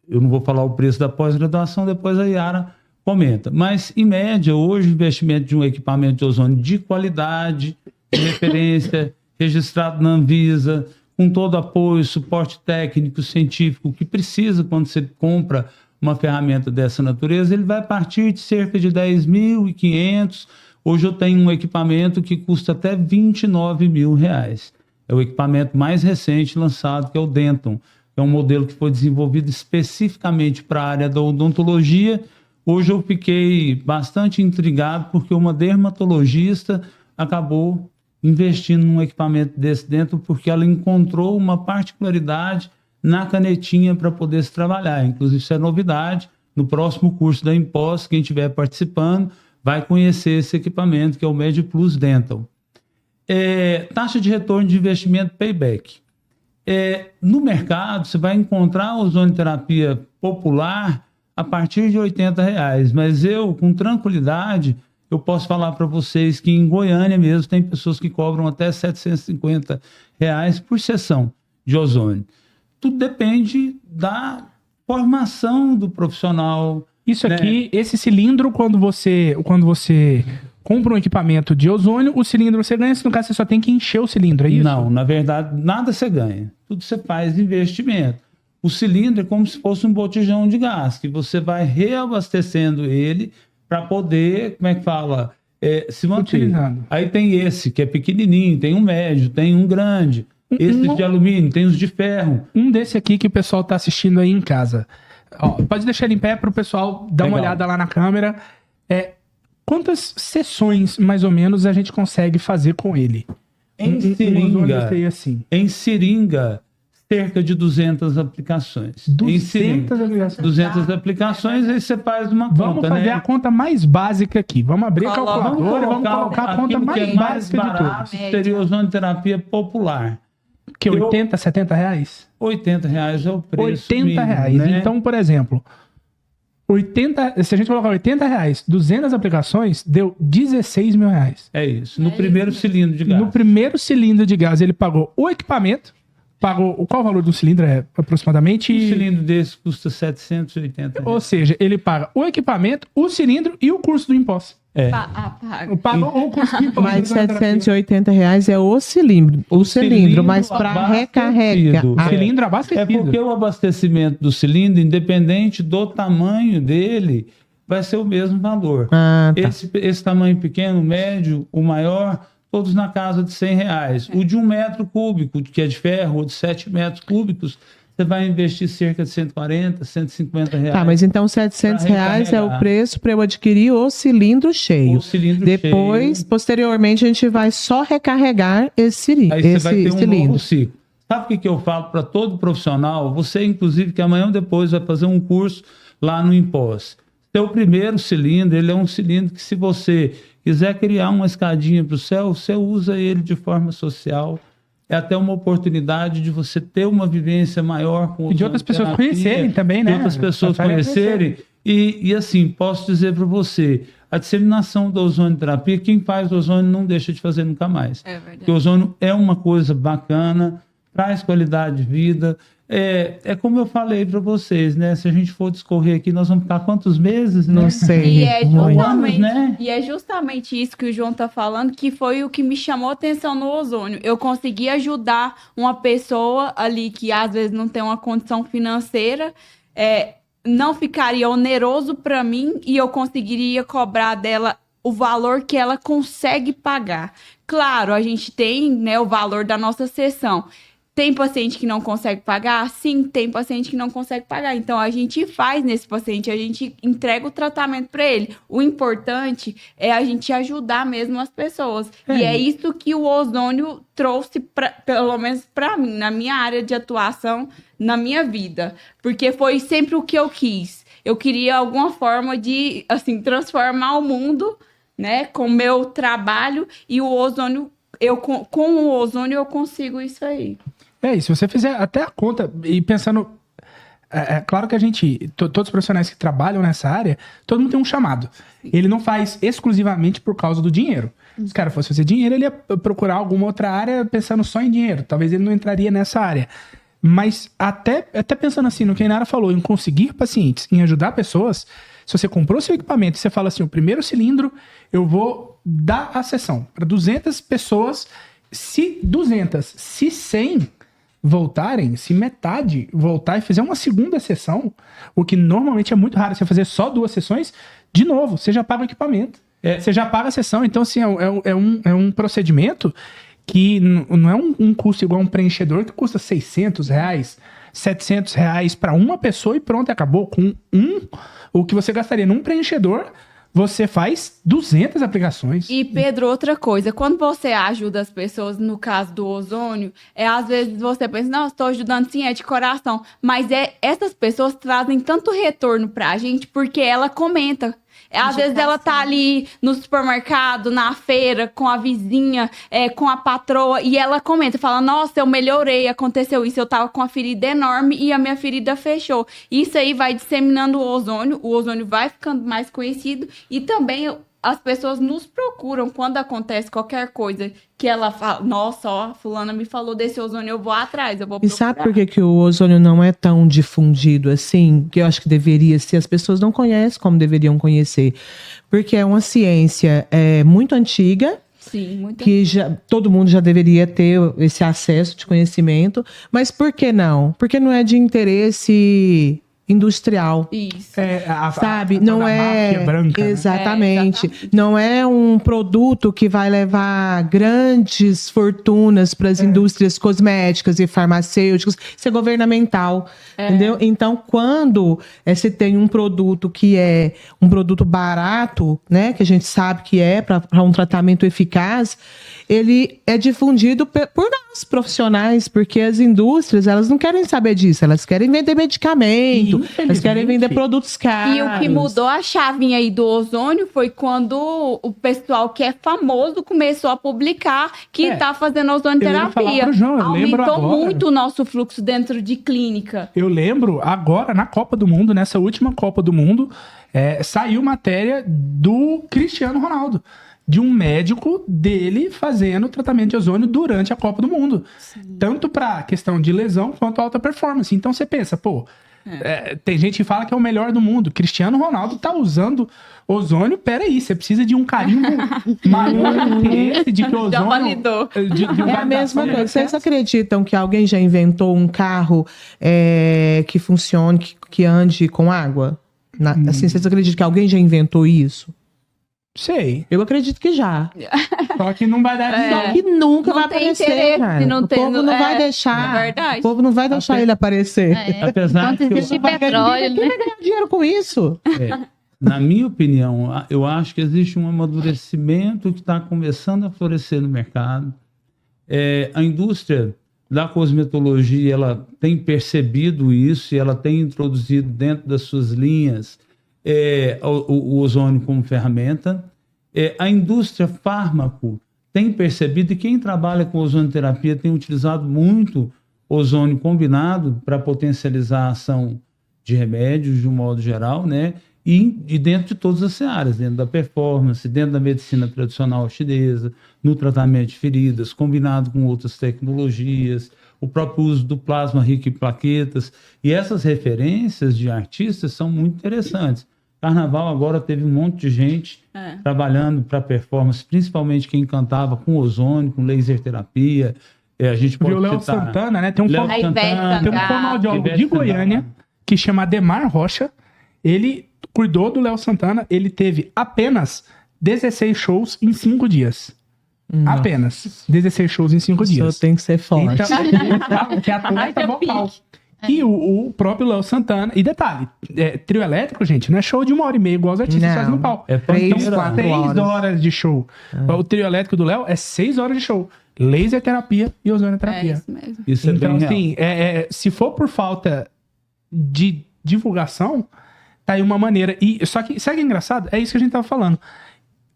Eu não vou falar o preço da pós-graduação, depois a Yara comenta. Mas, em média, hoje, o investimento de um equipamento de ozônio de qualidade, de referência, registrado na Anvisa, com todo apoio, suporte técnico, científico, que precisa quando você compra uma ferramenta dessa natureza, ele vai partir de cerca de 10.500. Hoje eu tenho um equipamento que custa até R$29 mil. É o equipamento mais recente lançado, que é o Denton. É um modelo que foi desenvolvido especificamente para a área da odontologia. Hoje eu fiquei bastante intrigado porque uma dermatologista acabou investindo num equipamento desse dentro porque ela encontrou uma particularidade na canetinha para poder se trabalhar. Inclusive, isso é novidade. No próximo curso da Impos, quem estiver participando vai conhecer esse equipamento, que é o MediPlus Dental. Taxa de retorno de investimento payback. No mercado, você vai encontrar a ozonioterapia popular a partir de R$80, mas eu, com tranquilidade, eu posso falar para vocês que em Goiânia mesmo tem pessoas que cobram até R$750 por sessão de ozônio. Tudo depende da formação do profissional. Isso aqui, esse cilindro, quando você compra um equipamento de ozônio, o cilindro você ganha, se no caso você só tem que encher o cilindro, é isso? Não, na verdade, nada você ganha. Tudo você faz investimento. O cilindro é como se fosse um botijão de gás, que você vai reabastecendo ele para poder, como é que fala, se manter. Utilizando. Aí tem esse, que é pequenininho, tem um médio, tem um grande. Esse de alumínio, tem os de ferro. Um desse aqui que o pessoal tá assistindo aí em casa. Ó, pode deixar ele em pé para o pessoal dar uma olhada lá na câmera. Quantas sessões, mais ou menos, a gente consegue fazer com ele? Em seringa, cerca de 200 aplicações. 200 aplicações, aí você faz uma conta, Vamos fazer a conta mais básica aqui. Vamos abrir a calculadora e vamos colocar a conta mais básica de todas. Seria ozonioterapia popular. Que 80, 70 reais? R$80 é o preço. R$80. Mínimo, né? Então, por exemplo, se a gente colocar R$80, 200 aplicações, deu R$16 mil. É isso. No primeiro cilindro de gás. No primeiro cilindro de gás, ele pagou o equipamento. Qual o valor do cilindro aproximadamente? Um cilindro desse custa R$780. Ou seja, ele paga o equipamento, o cilindro e o curso do imposto. Pagou o curso do imposto. Mas R$780 é o cilindro, mas para recarregar. O cilindro abastecido. É porque o abastecimento do cilindro, independente do tamanho dele, vai ser o mesmo valor. Tá. Esse tamanho pequeno, médio, o maior, todos na casa de R$100. O de 1 metro cúbico, que é de ferro, ou de 7 metros cúbicos, você vai investir cerca de R$140, R$150. Tá, mas então R$700 é o preço para eu adquirir o cilindro cheio. Depois, posteriormente, a gente vai só recarregar esse cilindro. Aí você vai ter um novo ciclo. Sabe o que eu falo para todo profissional? Você, inclusive, que amanhã ou depois vai fazer um curso lá no Impos. Seu primeiro cilindro, ele é um cilindro que, se você quiser criar uma escadinha para o céu, você usa ele de forma social. É até uma oportunidade de você ter uma vivência maior com e de outras pessoas conhecerem também, né? De outras pessoas conhecerem. E assim, posso dizer para você, a disseminação da ozonioterapia, quem faz ozônio não deixa de fazer nunca mais. É verdade. Porque o ozônio é uma coisa bacana, traz qualidade de vida. É como eu falei para vocês, né? Se a gente for discorrer aqui, nós vamos ficar quantos meses? Né? Não sei. E é justamente isso que o João tá falando, que foi o que me chamou a atenção no ozônio. Eu consegui ajudar uma pessoa ali que às vezes não tem uma condição financeira, não ficaria oneroso para mim e eu conseguiria cobrar dela o valor que ela consegue pagar. Claro, a gente tem, né, o valor da nossa sessão. Tem paciente que não consegue pagar? Sim, tem paciente que não consegue pagar. Então, a gente faz nesse paciente, a gente entrega o tratamento para ele. O importante é a gente ajudar mesmo as pessoas. E é isso que o ozônio trouxe, pelo menos para mim, na minha área de atuação, na minha vida. Porque foi sempre o que eu quis. Eu queria alguma forma de, assim, transformar o mundo, né, com o meu trabalho, e o ozônio, com o ozônio eu consigo isso aí. E se você fizer até a conta, e pensando... claro que a gente, todos os profissionais que trabalham nessa área, todo mundo tem um chamado. Ele não faz exclusivamente por causa do dinheiro. Se o cara fosse fazer dinheiro, ele ia procurar alguma outra área pensando só em dinheiro. Talvez ele não entraria nessa área. Mas até pensando assim, no que a Inara falou, em conseguir pacientes, em ajudar pessoas, se você comprou seu equipamento e você fala assim, o primeiro cilindro, eu vou dar a sessão para 200 pessoas, se 100 voltarem, se metade voltar e fizer uma segunda sessão, o que normalmente é muito raro, você fazer só 2 sessões, de novo, você já paga o equipamento. Você já paga a sessão, então assim, é um procedimento que não é um custo igual um preenchedor que custa R$600, R$700 para uma pessoa e pronto, acabou. Com o que você gastaria num preenchedor, você faz 200 aplicações. E, Pedro, outra coisa, quando você ajuda as pessoas, no caso do ozônio, às vezes você pensa, não, estou ajudando sim, é de coração. Mas essas pessoas trazem tanto retorno pra gente, porque ela comenta. Às vezes ela tá ali no supermercado, na feira, com a vizinha, com a patroa, e ela comenta, fala, nossa, eu melhorei, aconteceu isso, eu tava com a ferida enorme e a minha ferida fechou. Isso aí vai disseminando o ozônio vai ficando mais conhecido, e também as pessoas nos procuram quando acontece qualquer coisa que ela fala, nossa, ó, fulana me falou desse ozônio, eu vou atrás, eu vou procurar. E sabe por que o ozônio não é tão difundido assim? Que eu acho que deveria ser, as pessoas não conhecem como deveriam conhecer. Porque é uma ciência muito antiga, sim, muito que todo mundo já deveria ter esse acesso de conhecimento. Mas por que não? Porque não é de interesse industrial. Isso. Sabe? Não é branca, exatamente. Não é um produto que vai levar grandes fortunas para as indústrias cosméticas e farmacêuticas. Isso é governamental. Entendeu? Então, quando se tem um produto que é um produto barato, né, que a gente sabe que é para um tratamento eficaz, ele é difundido por nós, profissionais, porque as indústrias, elas não querem saber disso, elas querem vender medicamento, elas querem vender produtos caros. E o que mudou a chavinha aí do ozônio foi quando o pessoal que é famoso começou a publicar que tá fazendo ozonioterapia. Aumentou muito o nosso fluxo dentro de clínica. Eu lembro agora, na Copa do Mundo, nessa última Copa do Mundo, saiu matéria do Cristiano Ronaldo, de um médico dele fazendo tratamento de ozônio durante a Copa do Mundo. Sim. Tanto para questão de lesão quanto alta performance. Então você pensa, tem gente que fala que é o melhor do mundo. Cristiano Ronaldo tá usando ozônio. Peraí, você precisa de um carimbo maior que esse, de que ozônio... Já validou. É a mesma coisa. Vocês acreditam que alguém já inventou um carro que funcione, que ande com água? Assim, vocês acreditam que alguém já inventou isso? Sei. Eu acredito que já. Só que não vai dar Só que nunca vai aparecer, cara. O povo não vai deixar. É verdade. O povo não vai deixar ele aparecer. Apesar que existe petróleo, Quem vai ganhar dinheiro com isso? Na minha opinião, eu acho que existe um amadurecimento que está começando a florescer no mercado. A indústria da cosmetologia, ela tem percebido isso e ela tem introduzido dentro das suas linhas o ozônio como ferramenta. A indústria fármaco tem percebido, e quem trabalha com ozonioterapia tem utilizado muito ozônio combinado para potencializar a ação de remédios de um modo geral, né? E dentro de todas as áreas, dentro da performance, dentro da medicina tradicional chinesa, no tratamento de feridas, combinado com outras tecnologias, o próprio uso do plasma rico em plaquetas. E essas referências de artistas são muito interessantes. Carnaval agora teve um monte de gente trabalhando para performance, principalmente quem cantava com ozônio, com laser terapia. A gente pode o Léo Santana, né? Tem um fonoaudiólogo de Goiânia que chama Ademar Rocha. Ele cuidou do Léo Santana. Ele teve apenas 16 shows em 5 dias. Apenas. 16 shows em 5 dias. Só tem que ser forte. Então, que é atleta vocal. E o próprio Léo Santana. E detalhe, trio elétrico, gente, não é show de 1h30, igual os artistas Não. fazem no palco. É Então, 3 horas de show. O trio elétrico do Léo é 6 horas de show. Laser terapia e É ozonoterapia. isso mesmo. Isso é Então, bem real. assim, se for por falta de divulgação, tá aí uma maneira. E só que, sabe o que é engraçado? É isso que a gente tava falando.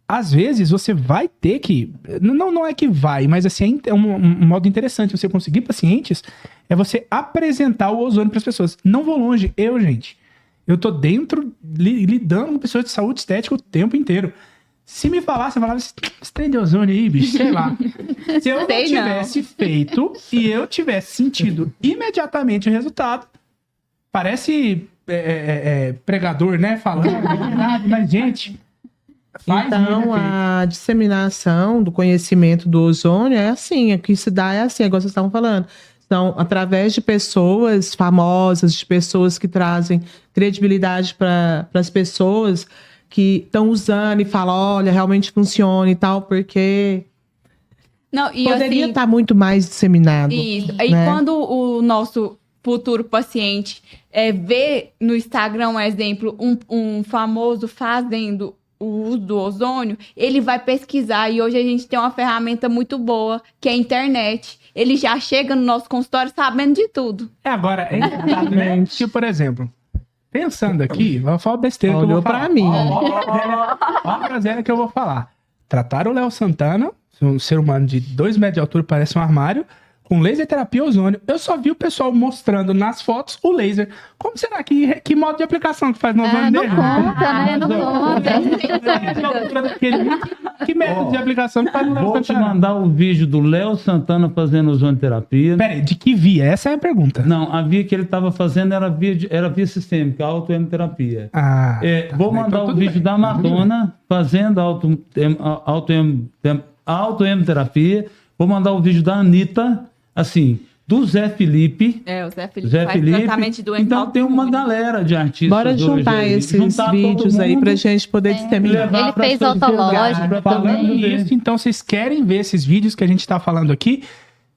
Às vezes você vai ter que. Não é que vai, mas assim, é um modo interessante você conseguir pacientes, é você apresentar o ozônio para as pessoas. Não vou longe, gente. Eu tô dentro, lidando com pessoas de saúde estética o tempo inteiro. Se me falasse, eu falava, esse trem de ozônio aí, bicho, sei lá. Se eu não Sei não. tivesse feito e eu tivesse sentido imediatamente o resultado, parece pregador, né? Falando, mas, gente, faz muito Então, efeito. a disseminação do conhecimento do ozônio é assim, o que se dá é assim, igual vocês estavam falando. Então, através de pessoas famosas, de pessoas que trazem credibilidade para as pessoas que estão usando e falam, olha, realmente funciona e tal, porque Não, e poderia assim, estar muito mais disseminado. isso. Aí né? quando o nosso futuro paciente vê no Instagram, um exemplo, um famoso fazendo o uso do ozônio, ele vai pesquisar. E hoje a gente tem uma ferramenta muito boa, que é a internet. Ele já chega no nosso consultório sabendo de tudo. Agora, é engraçado, né? Tipo, por exemplo, pensando aqui, vou falar besteira que eu Olhou vou falar. pra mim. Ó a groselha que eu vou falar. Trataram o Léo Santana, um ser humano de 2 metros de altura, parece um armário, com laser terapia ozônio. Eu só vi o pessoal mostrando nas fotos o laser. Como será que modo de aplicação que faz no ozônio Não dele? conta, né? Não conta. Que método de aplicação que faz no Léo Vou te Santana? mandar o vídeo do Léo Santana fazendo ozonoterapia. Peraí, de que via? Essa é a pergunta. Não, a via que ele estava fazendo era via sistêmica, autoemoterapia. Ah, Vou então mandar o tudo vídeo bem. da Madonna fazendo autoemoterapia. Vou mandar o vídeo da Anitta, assim, do Zé Felipe. O Zé Felipe faz tratamento de doença Então tem uma galera de artistas. Bora hoje juntar aí. esses Juntar todo vídeos aí mundo. pra gente poder disseminar. levar Ele pra fez sociedade, autológico pra Falando todo mundo ver. nisso, então vocês querem ver esses vídeos que a gente tá falando aqui?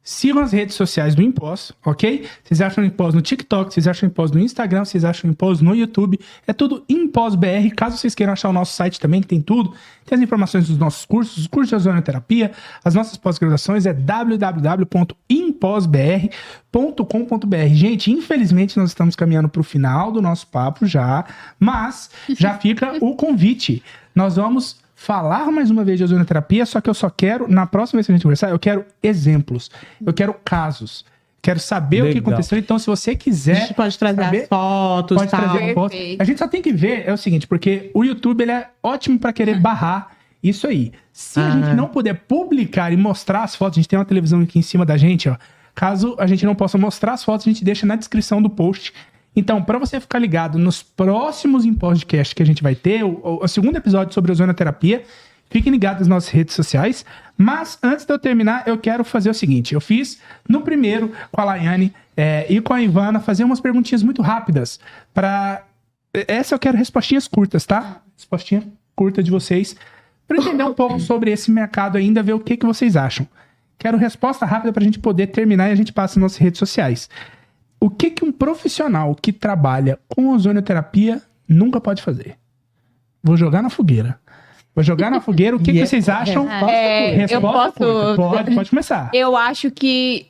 Sigam as redes sociais do Impós, ok? Vocês acham o Impós no TikTok, vocês acham o Impós no Instagram, vocês acham o Impós no YouTube. É tudo Impós BR. Caso vocês queiram achar o nosso site também, que tem tudo. Tem as informações dos nossos cursos, os cursos de ozonoterapia, as nossas pós-graduações, é www.imposbr.com.br. Gente, infelizmente nós estamos caminhando para o final do nosso papo já, mas já fica o convite. Nós vamos falar mais uma vez de ozonoterapia, só que eu só quero, na próxima vez que a gente conversar, eu quero exemplos, eu quero casos, quero saber o que Legal. aconteceu. Então, se você A quiser gente pode trazer saber, as fotos pode e tal. trazer foto. Perfeito. A gente só tem que ver, é o seguinte, porque o YouTube ele é ótimo para querer barrar isso aí. Se a gente não puder publicar e mostrar as fotos, a gente tem uma televisão aqui em cima da gente, ó. Caso a gente não possa mostrar as fotos, a gente deixa na descrição do post. Então, para você ficar ligado nos próximos podcasts que a gente vai ter, o segundo episódio sobre ozonoterapia, fiquem ligados nas nossas redes sociais. Mas antes de eu terminar, eu quero fazer o seguinte. Eu fiz no primeiro com a Laiane e com a Ivana fazer umas perguntinhas muito rápidas. Essa eu quero respostinhas curtas, tá? Respostinha curta de vocês. Para entender um pouco sobre esse mercado ainda, ver o que vocês acham. Quero resposta rápida para a gente poder terminar e a gente passa nas nossas redes sociais. O que um profissional que trabalha com ozonoterapia nunca pode fazer? Vou jogar na fogueira. O que vocês acham? eu posso- curta. Pode começar. Eu acho que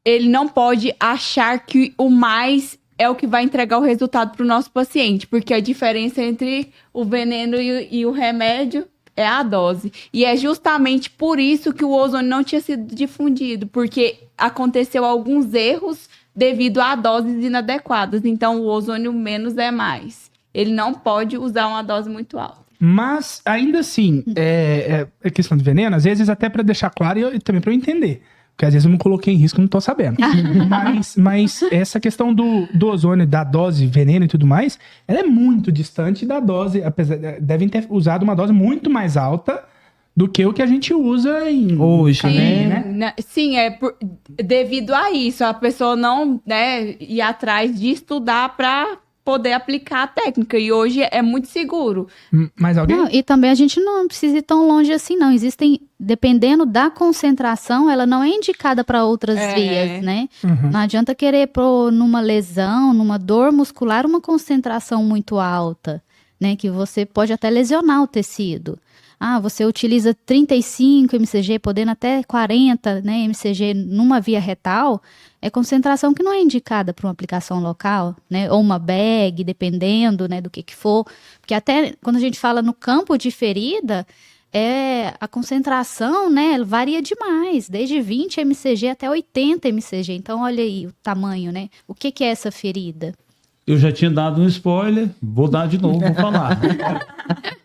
ele não pode achar que o mais é o que vai entregar o resultado para o nosso paciente, porque a diferença entre o veneno e o remédio é a dose. E é justamente por isso que o ozônio não tinha sido difundido, porque aconteceu alguns erros devido a doses inadequadas. Então, o ozônio menos é mais. Ele não pode usar uma dose muito alta. Mas, ainda assim, é questão de veneno, às vezes até para deixar claro e também para eu entender. Porque às vezes eu não coloquei em risco, não tô sabendo. mas essa questão do ozônio, da dose veneno e tudo mais, ela é muito distante da dose, apesar devem ter usado uma dose muito mais alta do que o que a gente usa Hoje, né? Sim, devido a isso. A pessoa não ir atrás de estudar para poder aplicar a técnica. E hoje é muito seguro. Mais alguém? Não, e também a gente não precisa ir tão longe assim, não. Existem, dependendo da concentração, ela não é indicada para outras vias, né? Uhum. Não adianta querer pôr numa lesão, numa dor muscular, uma concentração muito alta, né? Que você pode até lesionar o tecido. Ah, você utiliza 35 mcg, podendo até 40, né, mcg numa via retal, é concentração que não é indicada para uma aplicação local, né, ou uma bag, dependendo, né, do que for. Porque até quando a gente fala no campo de ferida, a concentração, né, varia demais, desde 20 mcg até 80 mcg. Então, olha aí o tamanho, né? O que é essa ferida? Eu já tinha dado um spoiler, vou dar de novo, vou falar.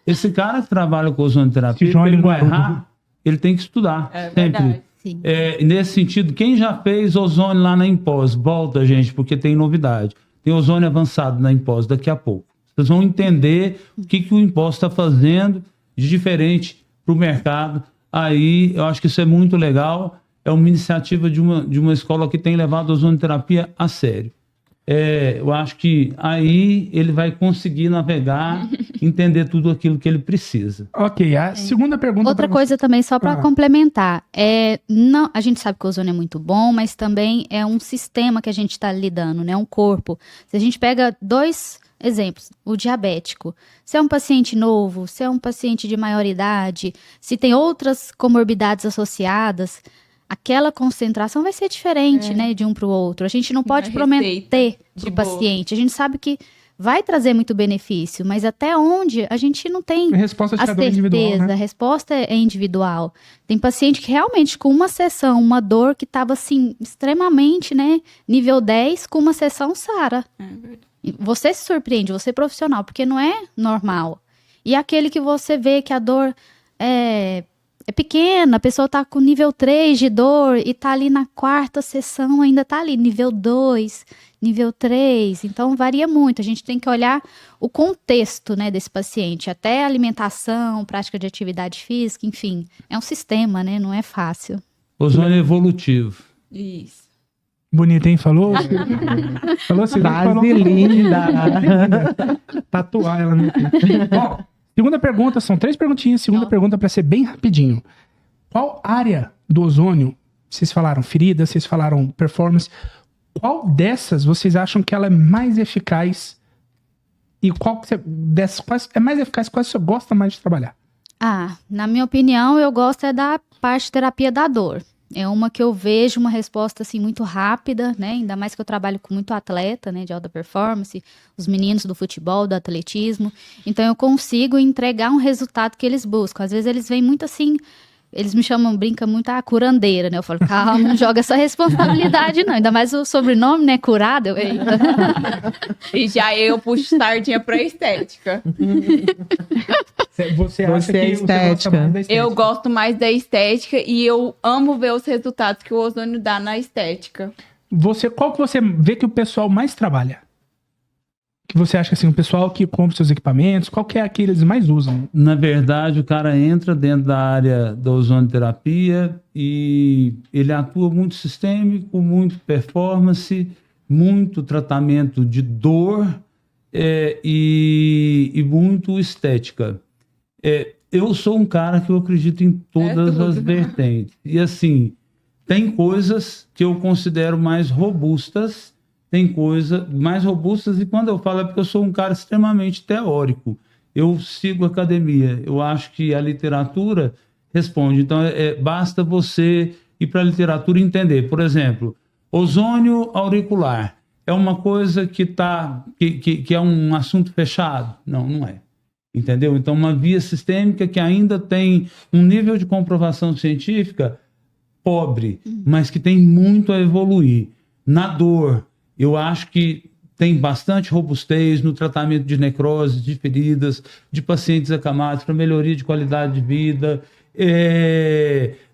Esse cara que trabalha com ozonoterapia, João ele não Linguarudo. errar, ele tem que estudar. Verdade. Sempre. Sim. Nesse sentido, quem já fez ozônio lá na Impós, volta, gente, porque tem novidade. Tem ozônio avançado na Impós daqui a pouco. Vocês vão entender o que o Impós está fazendo de diferente para o mercado. Aí, eu acho que isso é muito legal. É uma iniciativa de uma escola que tem levado a ozonoterapia a sério. Eu acho que aí ele vai conseguir navegar, entender tudo aquilo que ele precisa. Ok, a segunda pergunta. Outra pra coisa também, só para Ah. complementar, não, a gente sabe que o ozônio é muito bom, mas também é um sistema que a gente está lidando, né? Um corpo. Se a gente pega 2 exemplos, o diabético, se é um paciente novo, se é um paciente de maior idade, se tem outras comorbidades associadas, aquela concentração vai ser diferente, né, de um para o outro. A gente não pode prometer para o paciente. A gente sabe que vai trazer muito benefício, mas até onde a gente não tem Resposta de a cada um certeza. individual, né? A resposta é individual. Tem paciente que realmente com uma sessão, uma dor que estava assim extremamente, né, nível 10, com uma sessão sara. Você se surpreende, você profissional, porque não é normal. E aquele que você vê que a dor é pequena, a pessoa tá com nível 3 de dor e tá ali na 4ª sessão, ainda tá ali, nível 2, nível 3. Então, varia muito. A gente tem que olhar o contexto, né, desse paciente. Até alimentação, prática de atividade física, enfim. É um sistema, né? Não é fácil. Ozônio evolutivo. Isso. Bonito, hein? Falou? Falou assim, Frase linda. Tatuar ela no Bom, segunda pergunta, são 3 perguntinhas. Segunda pergunta para ser bem rapidinho. Qual área do ozônio, vocês falaram ferida, vocês falaram performance, qual dessas vocês acham que ela é mais eficaz? E qual dessas quais é mais eficaz, quais você gosta mais de trabalhar? Na minha opinião, eu gosto da parte de terapia da dor. É uma que eu vejo uma resposta assim muito rápida, né? Ainda mais que eu trabalho com muito atleta, né, de alta performance, os meninos do futebol, do atletismo. Então eu consigo entregar um resultado que eles buscam. Às vezes eles vêm muito assim, eles me chamam, brincam muito, curandeira, né? Eu falo, calma, não joga essa responsabilidade não. Ainda mais o sobrenome, né, curado. Eita. E já eu puxo sardinha pra estética. Você acha que estética. você gosta mais da estética? Eu gosto mais da estética e eu amo ver os resultados que o ozônio dá na estética. Qual que você vê que o pessoal mais trabalha? Que você acha assim, o pessoal que compra seus equipamentos, qual que é aquele que eles mais usam? Na verdade, o cara entra dentro da área da ozonoterapia e ele atua muito sistêmico, muito performance, muito tratamento de dor e muito estética. Eu sou um cara que eu acredito em todas as vertentes. E assim, tem coisas que eu considero mais robustas, tem coisas mais robustas, e quando eu falo é porque eu sou um cara extremamente teórico. Eu sigo academia, eu acho que a literatura responde. Então, basta você ir para a literatura e entender. Por exemplo, ozônio auricular é uma coisa que é um assunto fechado? Não, não é. Entendeu? Então, uma via sistêmica que ainda tem um nível de comprovação científica pobre, mas que tem muito a evoluir. Na dor, eu acho que tem bastante robustez no tratamento de necrose, de feridas, de pacientes acamados, para melhoria de qualidade de vida.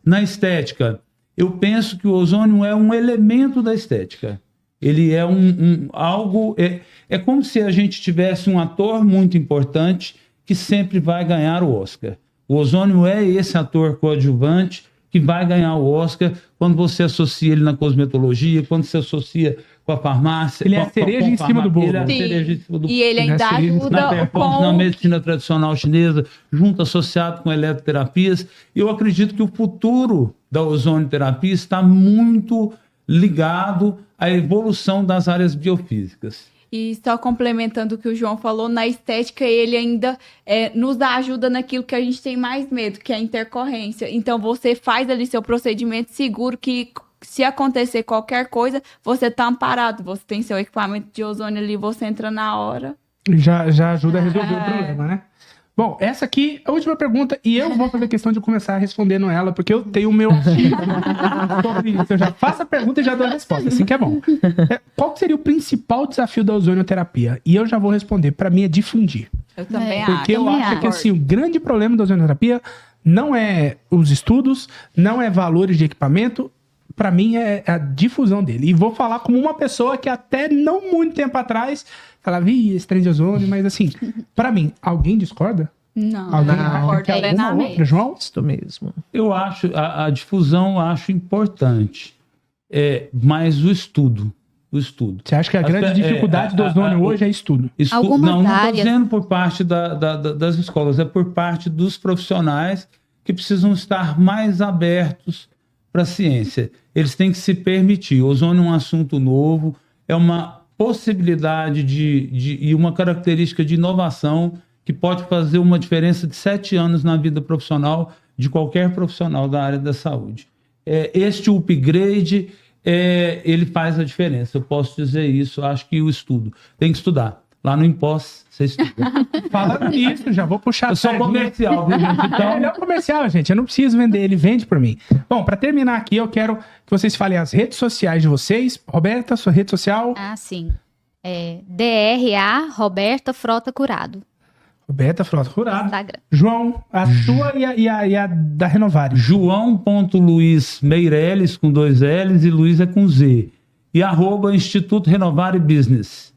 Na estética, eu penso que o ozônio é um elemento da estética. Ele é algo... É como se a gente tivesse um ator muito importante que sempre vai ganhar o Oscar. O ozônio é esse ator coadjuvante que vai ganhar o Oscar quando você associa ele na cosmetologia, quando você associa com a farmácia. Ele é a cereja em cima do bolo. Ele é a Sim. cereja em cima do bolo. E ele ainda Na ajuda Na com... medicina tradicional chinesa, junto associado com eletroterapias. E eu acredito que o futuro da ozonioterapia está muito ligado à evolução das áreas biofísicas. E só complementando o que o João falou, na estética ele ainda nos ajuda naquilo que a gente tem mais medo, que é a intercorrência. Então você faz ali seu procedimento seguro que se acontecer qualquer coisa, você tá amparado. Você tem seu equipamento de ozônio ali, você entra na hora. Já ajuda a resolver o problema, né? Bom, essa aqui é a última pergunta e eu vou fazer questão de começar respondendo ela, porque eu tenho o meu sobre isso. Eu já faço a pergunta e já dou a resposta, assim que é bom. Qual seria o principal desafio da ozonioterapia? E eu já vou responder. Para mim é difundir. Eu também acho. Porque eu também acho que acho. assim, o grande problema da ozonioterapia não é os estudos, não é valores de equipamento, para mim é a difusão dele. E vou falar como uma pessoa que até não muito tempo atrás falava, esse trem de ozônio, mas assim, para mim, alguém discorda? Não, Alguém não, concorda? é Alguma plenamente. outra, João? Isso mesmo. Eu acho, a difusão eu acho importante, mas o estudo. Você acha que a grande Acho que dificuldade do ozônio hoje é estudo? Algumas não estou áreas. dizendo por parte das escolas, é por parte dos profissionais que precisam estar mais abertos para a ciência. Eles têm que se permitir. O ozônio é um assunto novo, é uma possibilidade e uma característica de inovação que pode fazer uma diferença de 7 anos na vida profissional de qualquer profissional da área da saúde. Este upgrade, ele faz a diferença. Eu posso dizer isso. Acho que o estudo. Tem que estudar. Lá no Impós, você estuda. Falando nisso, já vou puxar. Eu sou comercial, viu, gente? Então, Ele é um comercial, gente. Eu não preciso vender, ele vende por mim. Bom, para terminar aqui, eu quero que vocês falem as redes sociais de vocês. Roberta, sua rede social? Ah, sim. DRA Roberta Frota Curado. Roberta Frota Curado. Instagram. João, a sua e a da Renovário. João.Luiz Meireles com 2 L's e Luiz é com Z. E @ Instituto Renovário Business.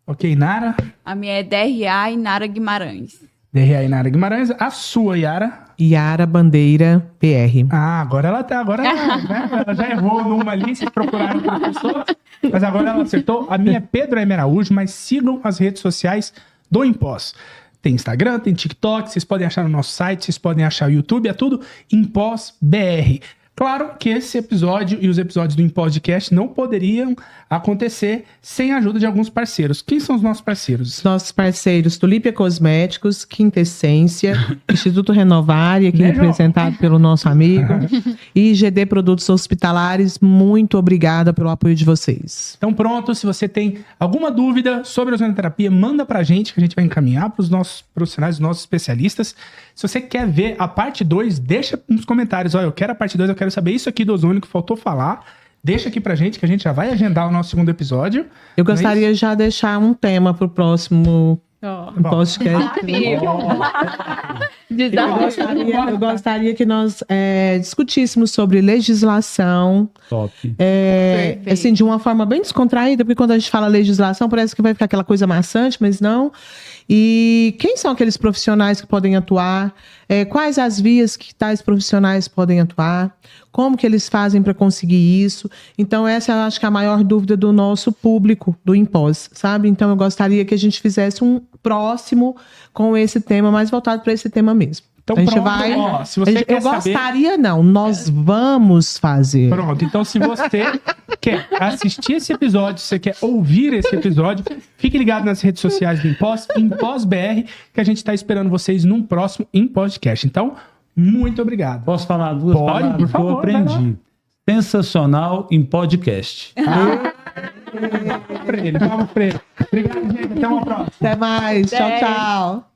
Ok, Nara? A minha é DRA e Nara Guimarães. DRA e Nara Guimarães. A sua, Yara? Yara Bandeira PR. Ah, agora ela tá. Agora ela já errou numa ali, vocês procuraram outra pessoa. Mas agora ela acertou. A minha é Pedro M. Araújo, mas sigam as redes sociais do Impós. Tem Instagram, tem TikTok, vocês podem achar no nosso site, vocês podem achar o YouTube, é tudo Impós BR. Claro que esse episódio e os episódios do Impodcast não poderiam acontecer sem a ajuda de alguns parceiros. Quem são os nossos parceiros? Nossos parceiros, Tulípia Cosméticos, Quintessência, Instituto Renovária, aqui Né, representado pelo nosso amigo, e GD Produtos Hospitalares. Muito obrigada pelo apoio de vocês. Então pronto, se você tem alguma dúvida sobre a ozonoterapia, manda pra gente que a gente vai encaminhar para os nossos profissionais, os nossos especialistas. Se você quer ver a parte 2, deixa nos comentários. Olha, eu quero a parte 2, eu quero saber isso aqui do ozônio que faltou falar. Deixa aqui pra gente que a gente já vai agendar o nosso segundo episódio. Eu gostaria de já deixar um tema para o próximo podcast. Eu gostaria que nós discutíssemos sobre legislação, Top. Perfeito. assim, de uma forma bem descontraída, porque quando a gente fala legislação, parece que vai ficar aquela coisa maçante, mas não. E quem são aqueles profissionais que podem atuar? Quais as vias que tais profissionais podem atuar? Como que eles fazem para conseguir isso? Então, essa eu acho que é a maior dúvida do nosso público, do Impós, sabe? Então, eu gostaria que a gente fizesse um próximo com esse tema, mais voltado para esse tema mesmo. Então a gente pronto, vai. ó, se você quer eu saber... gostaria, não. Nós vamos fazer. Pronto, então se você quer assistir esse episódio, se você quer ouvir esse episódio, fique ligado nas redes sociais do Impós, ImpósBR, que a gente está esperando vocês num próximo Impodcast. Então, muito obrigado. Posso falar 2 Pode, palavras por favor, que eu aprendi? Sensacional em podcast. Vamos pra ele. Obrigado, gente. Até uma próxima. Até mais. Tchau, tchau.